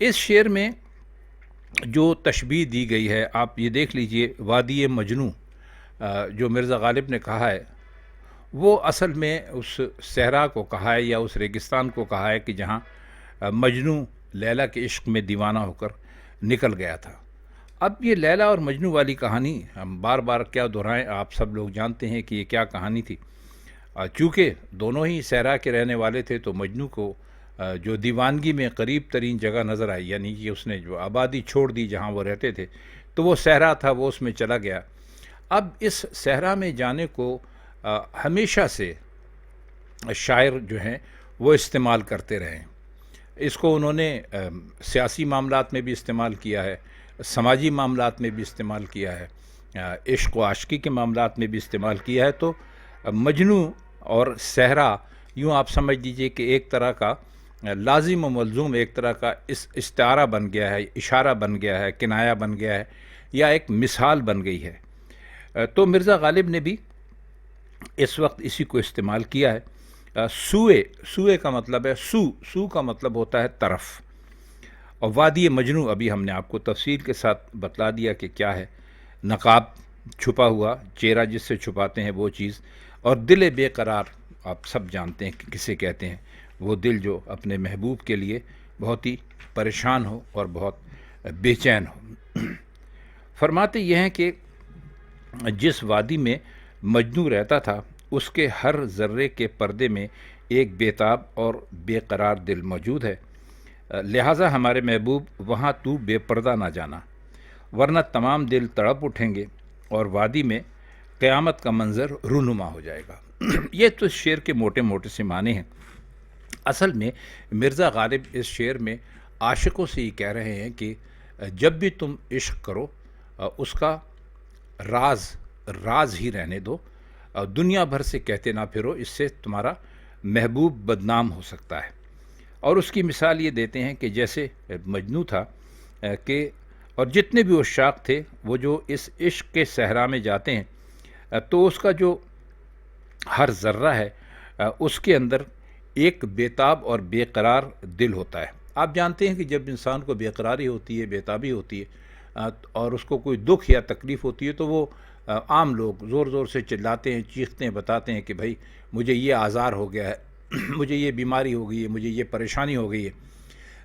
اس شعر میں جو تشبیہ دی گئی ہے، آپ یہ دیکھ لیجئے، وادی مجنوں جو مرزا غالب نے کہا ہے، وہ اصل میں اس صحرا کو کہا ہے یا اس ریگستان کو کہا ہے کہ جہاں مجنوں لیلا کے عشق میں دیوانہ ہو کر نکل گیا تھا۔ اب یہ لیلا اور مجنوں والی کہانی ہم بار بار کیا دہرائیں، آپ سب لوگ جانتے ہیں کہ یہ کیا کہانی تھی۔ چونکہ دونوں ہی صحرا کے رہنے والے تھے تو مجنوں کو جو دیوانگی میں قریب ترین جگہ نظر آئی، یعنی کہ اس نے جو آبادی چھوڑ دی جہاں وہ رہتے تھے، تو وہ صحرا تھا، وہ اس میں چلا گیا۔ اب اس صحرا میں جانے کو ہمیشہ سے شاعر جو ہیں وہ استعمال کرتے رہے ہیں۔ اس کو انہوں نے سیاسی معاملات میں بھی استعمال کیا ہے، سماجی معاملات میں بھی استعمال کیا ہے، عشق و عاشقی کے معاملات میں بھی استعمال کیا ہے۔ تو مجنوں اور صحرا یوں آپ سمجھ لیجئے کہ ایک طرح کا لازم و ملزوم، ایک طرح کا استعارہ بن گیا ہے، اشارہ بن گیا ہے، کنایہ بن گیا ہے، یا ایک مثال بن گئی ہے۔ تو مرزا غالب نے بھی اس وقت اسی کو استعمال کیا ہے۔ سوئے کا مطلب ہے سو کا مطلب ہوتا ہے طرف، اور وادی مجنوں ابھی ہم نے آپ کو تفصیل کے ساتھ بتلا دیا کہ کیا ہے۔ نقاب، چھپا ہوا چہرہ جس سے چھپاتے ہیں وہ چیز، اور دل بے قرار آپ سب جانتے ہیں کہ کسے کہتے ہیں، وہ دل جو اپنے محبوب کے لیے بہت ہی پریشان ہو اور بہت بے چین ہو۔ فرماتے یہ ہیں کہ جس وادی میں مجنوں رہتا تھا اس کے ہر ذرے کے پردے میں ایک بیتاب اور بے قرار دل موجود ہے، لہٰذا ہمارے محبوب وہاں تو بے پردہ نہ جانا، ورنہ تمام دل تڑپ اٹھیں گے اور وادی میں قیامت کا منظر رونما ہو جائے گا۔ یہ تو شعر کے موٹے موٹے سے معنی ہیں۔ اصل میں مرزا غالب اس شعر میں عاشقوں سے ہی کہہ رہے ہیں کہ جب بھی تم عشق کرو اس کا راز ہی رہنے دو، دنیا بھر سے کہتے نہ پھرو، اس سے تمہارا محبوب بدنام ہو سکتا ہے۔ اور اس کی مثال یہ دیتے ہیں کہ جیسے مجنوں تھا کہ اور جتنے بھی عشاق تھے وہ جو اس عشق کے صحرا میں جاتے ہیں تو اس کا جو ہر ذرہ ہے اس کے اندر ایک بیتاب اور بے قرار دل ہوتا ہے۔ آپ جانتے ہیں کہ جب انسان کو بے قراری ہوتی ہے، بیتابی ہوتی ہے اور اس کو کوئی دکھ یا تکلیف ہوتی ہے تو وہ عام لوگ زور زور سے چلاتے ہیں، چیختے ہیں، بتاتے ہیں کہ بھائی مجھے یہ آزار ہو گیا ہے، مجھے یہ بیماری ہو گئی ہے، مجھے یہ پریشانی ہو گئی ہے۔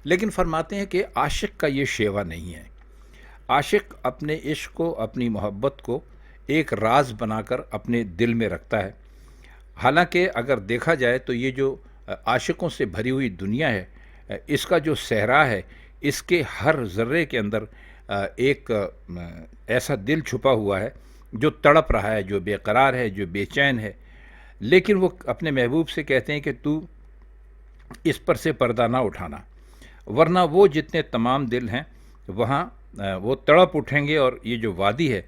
لیکن فرماتے ہیں کہ عاشق کا یہ شیوا نہیں ہے۔ عاشق اپنے عشق کو، اپنی محبت کو ایک راز بنا کر اپنے دل میں رکھتا ہے۔ حالانکہ اگر دیکھا جائے تو یہ جو عاشقوں سے بھری ہوئی دنیا ہے، اس کا جو صحرا ہے، اس کے ہر ذرے کے اندر ایک ایسا دل چھپا ہوا ہے جو تڑپ رہا ہے، جو بے قرار ہے، جو بے چین ہے، لیکن وہ اپنے محبوب سے کہتے ہیں کہ تو اس پر سے پردہ نہ اٹھانا، ورنہ وہ جتنے تمام دل ہیں وہاں وہ تڑپ اٹھیں گے اور یہ جو وادی ہے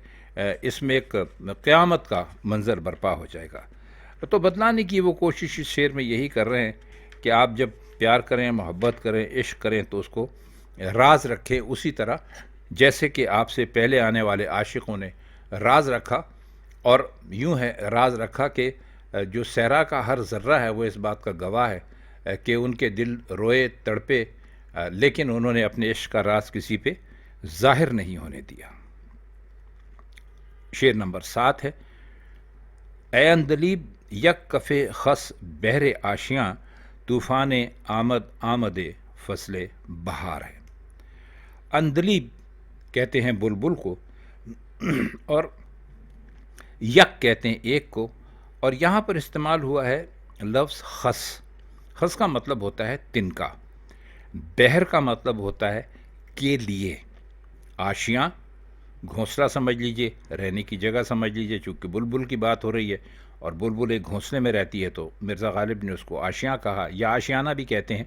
اس میں ایک قیامت کا منظر برپا ہو جائے گا۔ تو بتلانے کی وہ کوشش اس شعر میں یہی کر رہے ہیں کہ آپ جب پیار کریں، محبت کریں، عشق کریں تو اس کو راز رکھیں، اسی طرح جیسے کہ آپ سے پہلے آنے والے عاشقوں نے راز رکھا، اور یوں ہے راز رکھا کہ جو صحرا کا ہر ذرہ ہے وہ اس بات کا گواہ ہے کہ ان کے دل روئے، تڑپے، لیکن انہوں نے اپنے عشق کا راز کسی پہ ظاہر نہیں ہونے دیا۔ شعر نمبر 7 ہے: اے اندلیب یک کفِ خس بہر آشیاں، طوفان آمد فصل بہار ہے۔ اندلیب کہتے ہیں بلبل کو، اور یک کہتے ہیں ایک کو، اور یہاں پر استعمال ہوا ہے لفظ خس۔ خس کا مطلب ہوتا ہے تنکا، بہر کا مطلب ہوتا ہے کے لیے، آشیاں گھونسلہ سمجھ لیجئے، رہنے کی جگہ سمجھ لیجئے، چونکہ بلبل کی بات ہو رہی ہے اور بلبل ایک گھونسلے میں رہتی ہے تو مرزا غالب نے اس کو آشیاں کہا، یا آشیانہ بھی کہتے ہیں۔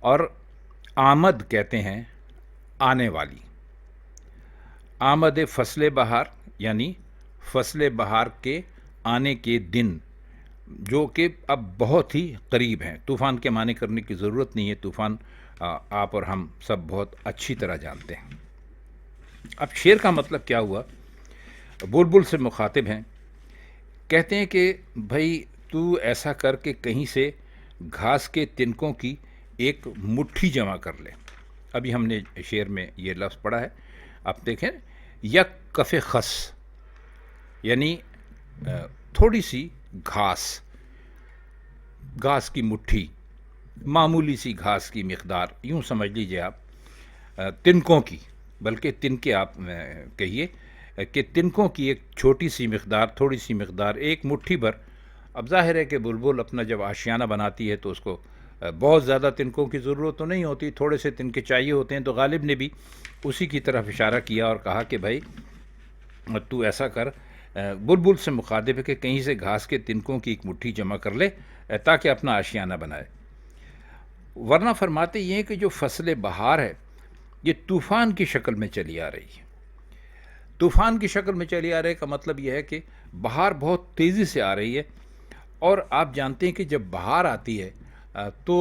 اور آمد کہتے ہیں آنے والی، آمد فصل بہار یعنی فصل بہار کے آنے کے دن، جو کہ اب بہت ہی قریب ہیں۔ طوفان کے معنی کرنے کی ضرورت نہیں ہے، طوفان آپ اور ہم سب بہت اچھی طرح جانتے ہیں۔ اب شعر کا مطلب کیا ہوا؟ بلبل سے مخاطب ہیں، کہتے ہیں کہ بھائی تو ایسا کر کے کہیں سے گھاس کے تنکوں کی ایک مٹھی جمع کر لے، ابھی ہم نے شعر میں یہ لفظ پڑھا ہے، آپ دیکھیں، یک کف خس، یعنی تھوڑی سی گھاس، گھاس کی مٹھی، معمولی سی گھاس کی مقدار، یوں سمجھ لیجئے آپ، تنکوں کی، بلکہ تنکے آپ کہیے کہ تنکوں کی ایک چھوٹی سی مقدار، تھوڑی سی مقدار، ایک مٹھی بھر. اب ظاہر ہے کہ بلبل اپنا جب آشیانہ بناتی ہے تو اس کو بہت زیادہ تنکوں کی ضرورت تو نہیں ہوتی، تھوڑے سے تنکے چاہیے ہوتے ہیں. تو غالب نے بھی اسی کی طرف اشارہ کیا اور کہا کہ بھائی تو ایسا کر، بلبل سے مخاطب ہے کہ کہیں سے گھاس کے تنکوں کی ایک مٹھی جمع کر لے تاکہ اپنا آشیانہ بنائے. ورنہ فرماتے یہ ہیں کہ جو فصل بہار ہے یہ طوفان کی شکل میں چلی آ رہی ہے. طوفان کی شکل میں چلی آ رہی کا مطلب یہ ہے کہ بہار بہت تیزی سے آ رہی ہے. اور آپ جانتے ہیں کہ جب بہار آتی ہے تو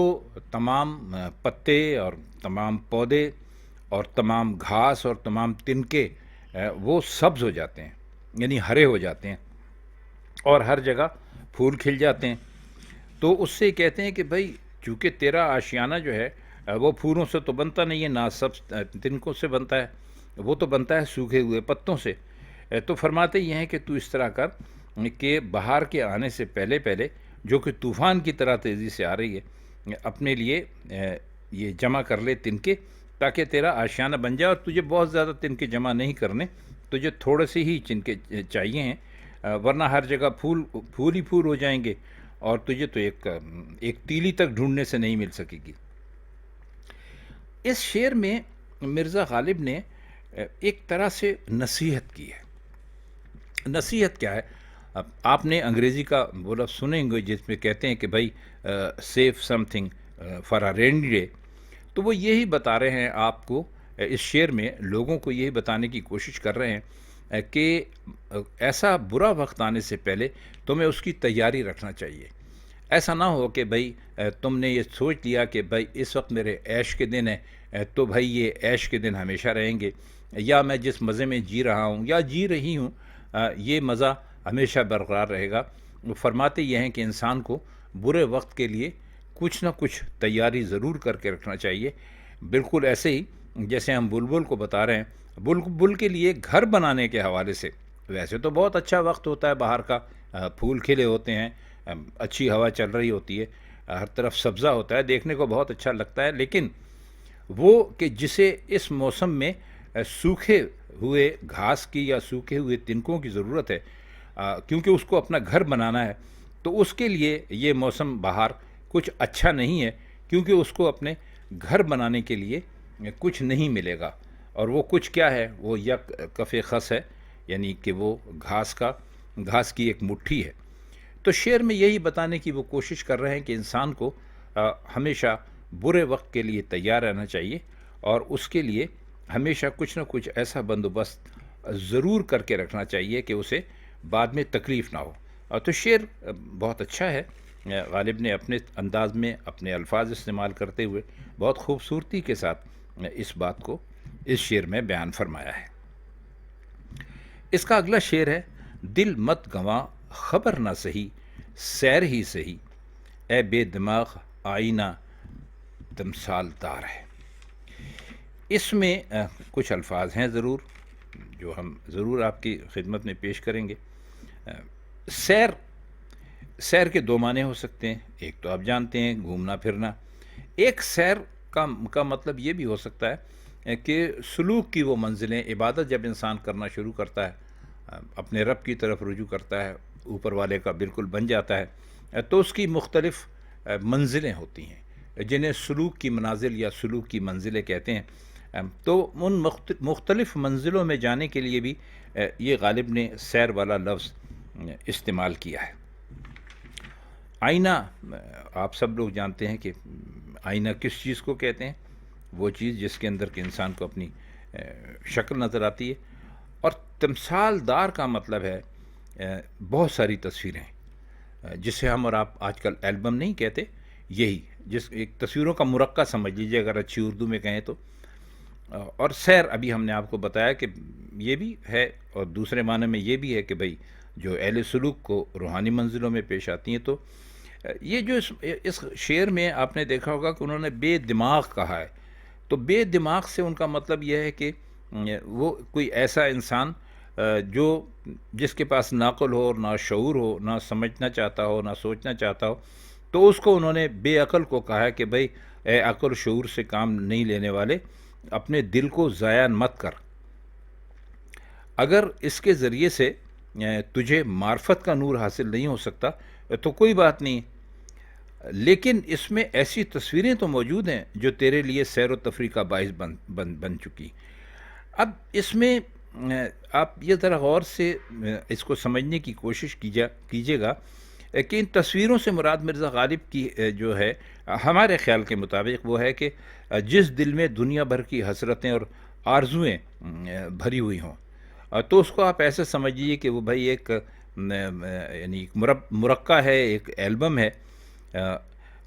تمام پتے اور تمام پودے اور تمام گھاس اور تمام تنکے وہ سبز ہو جاتے ہیں، یعنی ہرے ہو جاتے ہیں، اور ہر جگہ پھول کھل جاتے ہیں. تو اس سے کہتے ہیں کہ بھائی چونکہ تیرا آشیانہ جو ہے وہ پھولوں سے تو بنتا نہیں ہے، نہ سبز تنکوں سے بنتا ہے، وہ تو بنتا ہے سوکھے ہوئے پتوں سے. تو فرماتے یہ ہیں کہ تو اس طرح کر کہ بہار کے آنے سے پہلے پہلے، جو کہ طوفان کی طرح تیزی سے آ رہی ہے، اپنے لیے یہ جمع کر لے تنکے، تاکہ تیرا آشیانہ بن جائے. اور تجھے بہت زیادہ تنکے جمع نہیں کرنے، تجھے تھوڑے سے ہی تنکے چاہیے ہیں، ورنہ ہر جگہ پھول پھول ہی پھول ہو جائیں گے اور تجھے تو ایک تیلی تک ڈھونڈنے سے نہیں مل سکے گی. اس شعر میں مرزا غالب نے ایک طرح سے نصیحت کی ہے. نصیحت کیا ہے؟ آپ نے انگریزی کا وہ لفظ سنیں گے جس میں کہتے ہیں کہ بھائی save something for a rainy day. تو وہ یہی بتا رہے ہیں آپ کو، اس شعر میں لوگوں کو یہی بتانے کی کوشش کر رہے ہیں کہ ایسا برا وقت آنے سے پہلے تمہیں اس کی تیاری رکھنا چاہیے. ایسا نہ ہو کہ بھائی تم نے یہ سوچ لیا کہ بھائی اس وقت میرے عیش کے دن ہیں تو بھائی یہ عیش کے دن ہمیشہ رہیں گے، یا میں جس مزے میں جی رہا ہوں یا جی رہی ہوں یہ مزہ ہمیشہ برقرار رہے گا. وہ فرماتے یہ ہیں کہ انسان کو برے وقت کے لیے کچھ نہ کچھ تیاری ضرور کر کے رکھنا چاہیے. بالکل ایسے ہی جیسے ہم بلبل کو بتا رہے ہیں، بلبل کے لیے گھر بنانے کے حوالے سے ویسے تو بہت اچھا وقت ہوتا ہے باہر کا، پھول کھلے ہوتے ہیں، اچھی ہوا چل رہی ہوتی ہے، ہر طرف سبزہ ہوتا ہے، دیکھنے کو بہت اچھا لگتا ہے. لیکن وہ کہ جسے اس موسم میں سوکھے ہوئے گھاس کی یا سوکھے ہوئے تنکوں کی ضرورت ہے، کیونکہ اس کو اپنا گھر بنانا ہے، تو اس کے لیے یہ موسم بہار کچھ اچھا نہیں ہے، کیونکہ اس کو اپنے گھر بنانے کے لیے کچھ نہیں ملے گا. اور وہ کچھ کیا ہے؟ وہ یک کف خس ہے، یعنی کہ وہ گھاس کی ایک مٹھی ہے. تو شعر میں یہی بتانے کی وہ کوشش کر رہے ہیں کہ انسان کو ہمیشہ برے وقت کے لیے تیار رہنا چاہیے، اور اس کے لیے ہمیشہ کچھ نہ کچھ ایسا بندوبست ضرور کر کے رکھنا چاہیے کہ اسے بعد میں تکلیف نہ ہو. تو شعر بہت اچھا ہے. غالب نے اپنے انداز میں اپنے الفاظ استعمال کرتے ہوئے بہت خوبصورتی کے ساتھ اس بات کو اس شعر میں بیان فرمایا ہے. اس کا اگلا شعر ہے: دل مت گنوا خبر نہ سہی، سیر ہی سہی، اے بے دماغ آئینہ تمثال دار ہے. اس میں کچھ الفاظ ہیں ضرور جو ہم ضرور آپ کی خدمت میں پیش کریں گے. سیر کے دو معنی ہو سکتے ہیں. ایک تو آپ جانتے ہیں گھومنا پھرنا. ایک سیر کا مطلب یہ بھی ہو سکتا ہے کہ سلوک کی وہ منزلیں، عبادت جب انسان کرنا شروع کرتا ہے، اپنے رب کی طرف رجوع کرتا ہے، اوپر والے کا بالکل بن جاتا ہے، تو اس کی مختلف منزلیں ہوتی ہیں جنہیں سلوک کی منازل یا سلوک کی منزلیں کہتے ہیں. تو ان مختلف منزلوں میں جانے کے لیے بھی یہ غالب نے سیر والا لفظ استعمال کیا ہے. آئینہ، آپ سب لوگ جانتے ہیں کہ آئینہ کس چیز کو کہتے ہیں. وہ چیز جس کے اندر کہ انسان کو اپنی شکل نظر آتی ہے. اور تمثال دار کا مطلب ہے بہت ساری تصویریں، جسے ہم اور آپ آج کل البم نہیں کہتے، یہی جس ایک تصویروں کا مرقع سمجھ لیجیے اگر اچھی اردو میں کہیں تو. اور سیر ابھی ہم نے آپ کو بتایا کہ یہ بھی ہے، اور دوسرے معنی میں یہ بھی ہے کہ بھائی جو اہل سلوک کو روحانی منزلوں میں پیش آتی ہیں. تو یہ جو اس شعر میں آپ نے دیکھا ہوگا کہ انہوں نے بے دماغ کہا ہے. تو بے دماغ سے ان کا مطلب یہ ہے کہ وہ کوئی ایسا انسان جو جس کے پاس نہ عقل ہو اور نہ شعور ہو، نہ سمجھنا چاہتا ہو، نہ سوچنا چاہتا ہو، تو اس کو انہوں نے بے عقل کو کہا ہے کہ بھئی اے عقل شعور سے کام نہیں لینے والے، اپنے دل کو ضائع مت کر۔ اگر اس کے ذریعے سے تجھے معرفت کا نور حاصل نہیں ہو سکتا تو کوئی بات نہیں، لیکن اس میں ایسی تصویریں تو موجود ہیں جو تیرے لیے سیر و تفریح کا باعث بن چکی۔ اب اس میں آپ یہ ذرا غور سے اس کو سمجھنے کی کوشش کیجیے گا کہ ان تصویروں سے مراد مرزا غالب کی جو ہے ہمارے خیال کے مطابق وہ ہے کہ جس دل میں دنیا بھر کی حسرتیں اور آرزویں بھری ہوئی ہوں، تو اس کو آپ ایسے سمجھیے کہ وہ بھائی ایک یعنی ایک مرقع ہے، ایک البم ہے،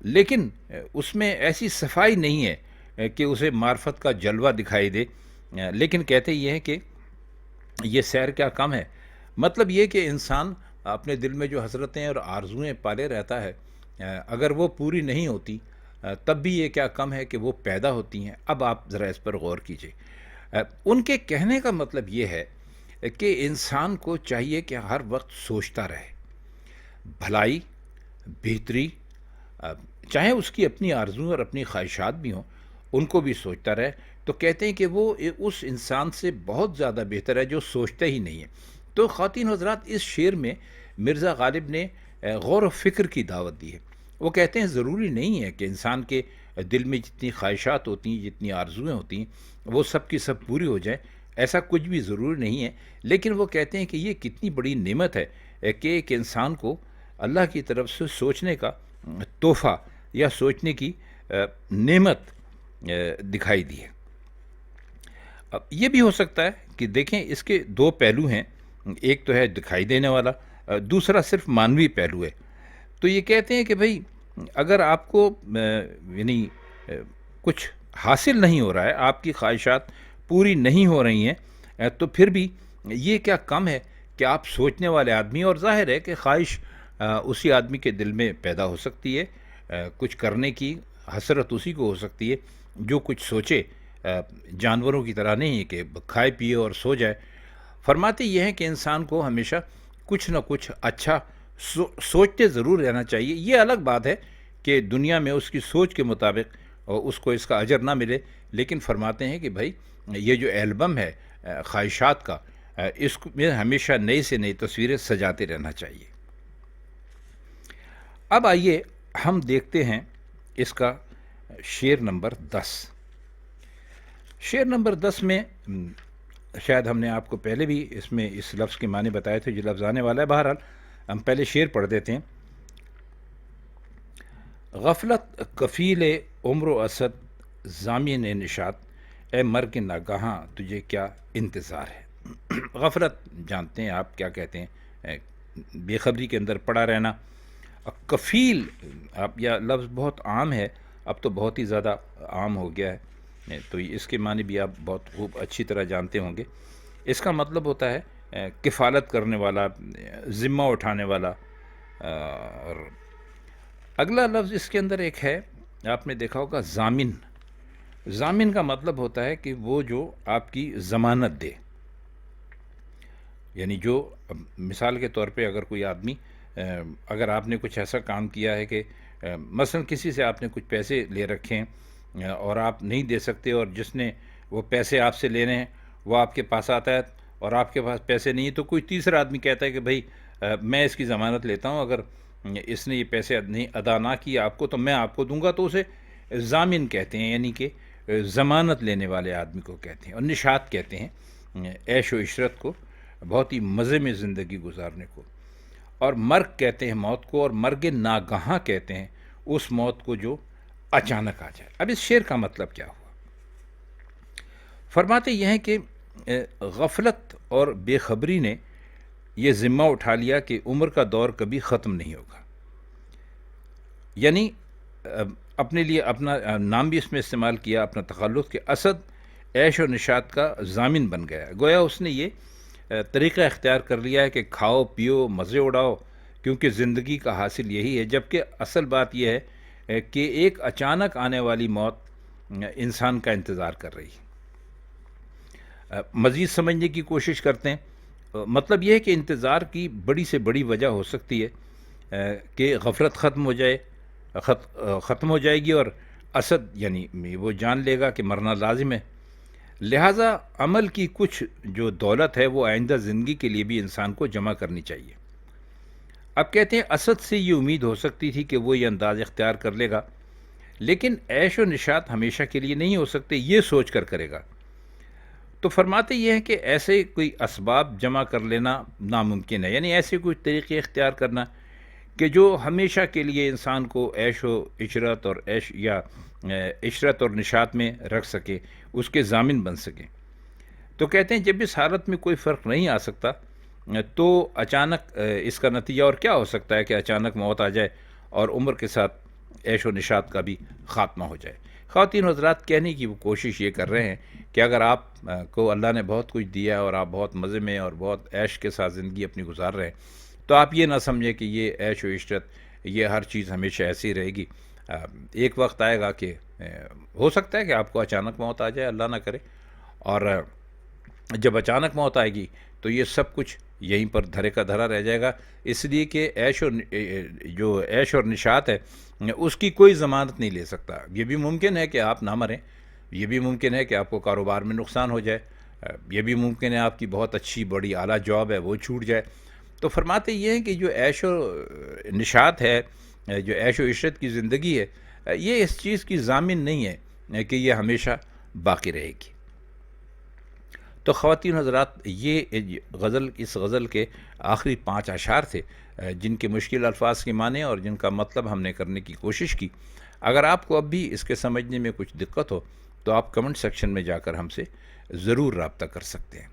لیکن اس میں ایسی صفائی نہیں ہے کہ اسے معرفت کا جلوہ دکھائی دے، لیکن کہتے یہ ہے کہ یہ سیر کیا کم ہے۔ مطلب یہ کہ انسان اپنے دل میں جو حسرتیں اور آرزویں پالے رہتا ہے، اگر وہ پوری نہیں ہوتی تب بھی یہ کیا کم ہے کہ وہ پیدا ہوتی ہیں۔ اب آپ ذرا اس پر غور کیجئے۔ ان کے کہنے کا مطلب یہ ہے کہ انسان کو چاہیے کہ ہر وقت سوچتا رہے، بھلائی، بہتری، چاہے اس کی اپنی آرزو اور اپنی خواہشات بھی ہوں، ان کو بھی سوچتا رہے۔ تو کہتے ہیں کہ وہ اس انسان سے بہت زیادہ بہتر ہے جو سوچتا ہی نہیں ہے۔ تو خواتین حضرات، اس شعر میں مرزا غالب نے غور و فکر کی دعوت دی ہے۔ وہ کہتے ہیں ضروری نہیں ہے کہ انسان کے دل میں جتنی خواہشات ہوتی ہیں، جتنی آرزویں ہوتی ہیں، وہ سب کی سب پوری ہو جائیں، ایسا کچھ بھی ضروری نہیں ہے، لیکن وہ کہتے ہیں کہ یہ کتنی بڑی نعمت ہے کہ ایک انسان کو اللہ کی طرف سے سوچنے کا تحفہ یا سوچنے کی نعمت دکھائی دی ہے۔ اب یہ بھی ہو سکتا ہے کہ دیکھیں اس کے دو پہلو ہیں، ایک تو ہے دکھائی دینے والا، دوسرا صرف معنوی پہلو ہے۔ تو یہ کہتے ہیں کہ بھئی اگر آپ کو یعنی کچھ حاصل نہیں ہو رہا ہے، آپ کی خواہشات پوری نہیں ہو رہی ہیں، تو پھر بھی یہ کیا کم ہے کہ آپ سوچنے والے آدمی، اور ظاہر ہے کہ خواہش اسی آدمی کے دل میں پیدا ہو سکتی ہے، کچھ کرنے کی حسرت اسی کو ہو سکتی ہے جو کچھ سوچے، جانوروں کی طرح نہیں ہے کہ کھائے پیے اور سو جائے۔ فرماتے یہ ہیں کہ انسان کو ہمیشہ کچھ نہ کچھ اچھا سوچتے ضرور رہنا چاہیے۔ یہ الگ بات ہے کہ دنیا میں اس کی سوچ کے مطابق اس کو اس کا اجر نہ ملے، لیکن فرماتے ہیں کہ بھائی یہ جو البم ہے خواہشات کا، اس میں ہمیشہ نئی سے نئی تصویریں سجاتے رہنا چاہیے۔ اب آئیے ہم دیکھتے ہیں اس کا شعر نمبر 10۔ شعر نمبر 10 میں شاید ہم نے آپ کو پہلے بھی اس میں اس لفظ کے معنی بتائے تھے جو لفظ آنے والا ہے، بہرحال ہم پہلے شعر پڑھ دیتے ہیں۔ غفلت کفیل عمر و اسد ضامن نشاط، اے مرگ ناگہاں تجھے کیا انتظار ہے۔ غفلت جانتے ہیں آپ کیا کہتے ہیں، بے خبری کے اندر پڑا رہنا۔ کفیل، آپ یہ لفظ بہت عام ہے، اب تو بہت ہی زیادہ عام ہو گیا ہے، تو اس کے معنی بھی آپ بہت خوب اچھی طرح جانتے ہوں گے۔ اس کا مطلب ہوتا ہے کفالت کرنے والا، ذمہ اٹھانے والا۔ اور اگلا لفظ اس کے اندر ایک ہے، آپ نے دیکھا ہوگا، ضامن۔ ضامن کا مطلب ہوتا ہے کہ وہ جو آپ کی ضمانت دے، یعنی جو مثال کے طور پہ اگر کوئی آدمی، اگر آپ نے کچھ ایسا کام کیا ہے کہ مثلا کسی سے آپ نے کچھ پیسے لے رکھے ہیں اور آپ نہیں دے سکتے، اور جس نے وہ پیسے آپ سے لینے ہیں وہ آپ کے پاس آتا ہے اور آپ کے پاس پیسے نہیں ہیں، تو کوئی تیسرا آدمی کہتا ہے کہ بھائی میں اس کی ضمانت لیتا ہوں، اگر اس نے یہ پیسے نہیں ادا نہ کیا آپ کو تو میں آپ کو دوں گا، تو اسے ضامن کہتے ہیں، یعنی کہ ضمانت لینے والے آدمی کو کہتے ہیں۔ اور نشاط کہتے ہیں عیش و عشرت کو، بہت ہی مزے میں زندگی گزارنے کو۔ اور مرگ کہتے ہیں موت کو، اور مرگ ناگہاں کہتے ہیں اس موت کو جو اچانک آ جائے۔ اب اس شعر کا مطلب کیا ہوا؟ فرماتے یہ ہیں کہ غفلت اور بے خبری نے یہ ذمہ اٹھا لیا کہ عمر کا دور کبھی ختم نہیں ہوگا، یعنی اپنے لیے اپنا نام بھی اس میں استعمال کیا، اپنا تخلص، کہ اسد عیش و نشاط کا ضامن بن گیا۔ گویا اس نے یہ طریقہ اختیار کر لیا ہے کہ کھاؤ پیو مزے اڑاؤ، کیونکہ زندگی کا حاصل یہی ہے، جبکہ اصل بات یہ ہے کہ ایک اچانک آنے والی موت انسان کا انتظار کر رہی ہے۔ مزید سمجھنے کی کوشش کرتے ہیں۔ مطلب یہ ہے کہ انتظار کی بڑی سے بڑی وجہ ہو سکتی ہے کہ غفلت ختم ہو جائے گی اور اسد یعنی وہ جان لے گا کہ مرنا لازم ہے، لہٰذا عمل کی کچھ جو دولت ہے وہ آئندہ زندگی کے لیے بھی انسان کو جمع کرنی چاہیے۔ اب کہتے ہیں اسد سے یہ امید ہو سکتی تھی کہ وہ یہ انداز اختیار کر لے گا، لیکن عیش و نشاط ہمیشہ کے لیے نہیں ہو سکتے، یہ سوچ کر کرے گا۔ تو فرماتے یہ ہیں کہ ایسے کوئی اسباب جمع کر لینا ناممکن ہے، یعنی ایسے کوئی طریقے اختیار کرنا کہ جو ہمیشہ کے لیے انسان کو عیش و عشرت اور عشرت اور نشاط میں رکھ سکے، اس کے ضامن بن سکیں۔ تو کہتے ہیں جب اس حالت میں کوئی فرق نہیں آ سکتا تو اچانک اس کا نتیجہ اور کیا ہو سکتا ہے کہ اچانک موت آ جائے اور عمر کے ساتھ عیش و نشاط کا بھی خاتمہ ہو جائے۔ خواتین حضرات، کہنے کی وہ کوشش یہ کر رہے ہیں کہ اگر آپ کو اللہ نے بہت کچھ دیا ہے اور آپ بہت مزے میں اور بہت عیش کے ساتھ زندگی اپنی گزار رہے ہیں، تو آپ یہ نہ سمجھیں کہ یہ عیش و عشرت، یہ ہر چیز ہمیشہ ایسی رہے گی۔ ایک وقت آئے گا کہ ہو سکتا ہے کہ آپ کو اچانک موت آ جائے، اللہ نہ کرے، اور جب اچانک موت آئے گی تو یہ سب کچھ یہیں پر دھرے کا دھرا رہ جائے گا، اس لیے کہ جو عیش اور نشاط ہے اس کی کوئی ضمانت نہیں لے سکتا۔ یہ بھی ممکن ہے کہ آپ نہ مریں، یہ بھی ممکن ہے کہ آپ کو کاروبار میں نقصان ہو جائے، یہ بھی ممکن ہے آپ کی بہت اچھی بڑی اعلیٰ جاب ہے وہ چھوٹ جائے۔ تو فرماتے یہ ہیں کہ جو عیش و نشاط ہے، جو عیش و عشرت کی زندگی ہے، یہ اس چیز کی ضامن نہیں ہے کہ یہ ہمیشہ باقی رہے گی۔ تو خواتین حضرات، یہ اس غزل کے آخری 5 اشعار تھے جن کے مشکل الفاظ کے معنی اور جن کا مطلب ہم نے کرنے کی کوشش کی۔ اگر آپ کو اب بھی اس کے سمجھنے میں کچھ دقت ہو تو آپ کمنٹ سیکشن میں جا کر ہم سے ضرور رابطہ کر سکتے ہیں۔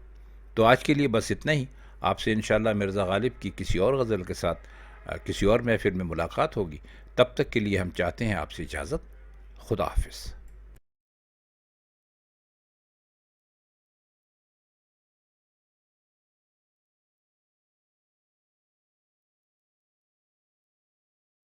تو آج کے لیے بس اتنا ہی۔ آپ سے انشاءاللہ مرزا غالب کی کسی اور غزل کے ساتھ کسی اور محفل میں ملاقات ہوگی۔ تب تک کے لیے ہم چاہتے ہیں آپ سے اجازت۔ خدا حافظ۔